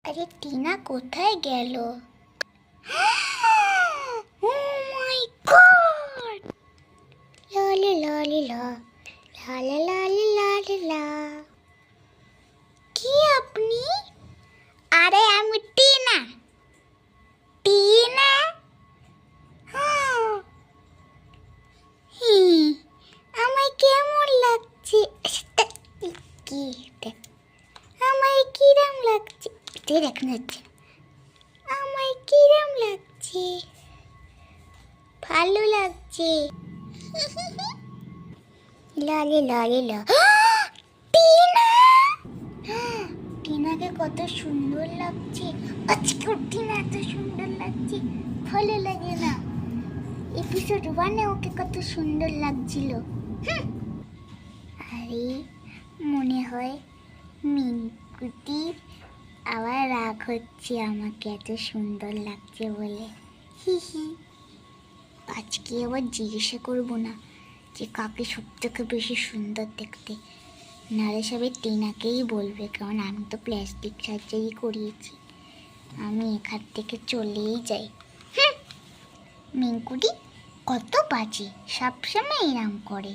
আরে টিনা কোথায় গেল? ও মাই গড! লালি লালি লা লালা লালি লালি লা। কি আপনি? আরে আমি টিনা। টিনা? আমায় কেমন লাগছে? কি আমায় কিরম লাগছে? দেখা যাচ্ছে। আমায় কিরম লাগছে? ভালো লাগছে। লালি লালি লা। টিনা! টিনাকে কত সুন্দর লাগছে। আজকে টিনা এত সুন্দর লাগছে, ভালো লাগে না? এপিসোড 1-এ ওকে কত সুন্দর লাগছিল। আরে মনে হয় মিঙ্কুটি আবার রাগ হচ্ছে আমাকে এত সুন্দর লাগছে বলে। হি আজকে আবার জিজ্ঞাসা করবো না যে কাকে সব থেকে বেশি সুন্দর দেখতে, নাহলে সবাই টিনাকেই বলবে, কারণ আমি তো প্লাস্টিক সার্জারি করিয়েছি। আমি এখান থেকে চলেই যাই। মিঙ্কুটি কত বাজে, সবসময় এরম করে।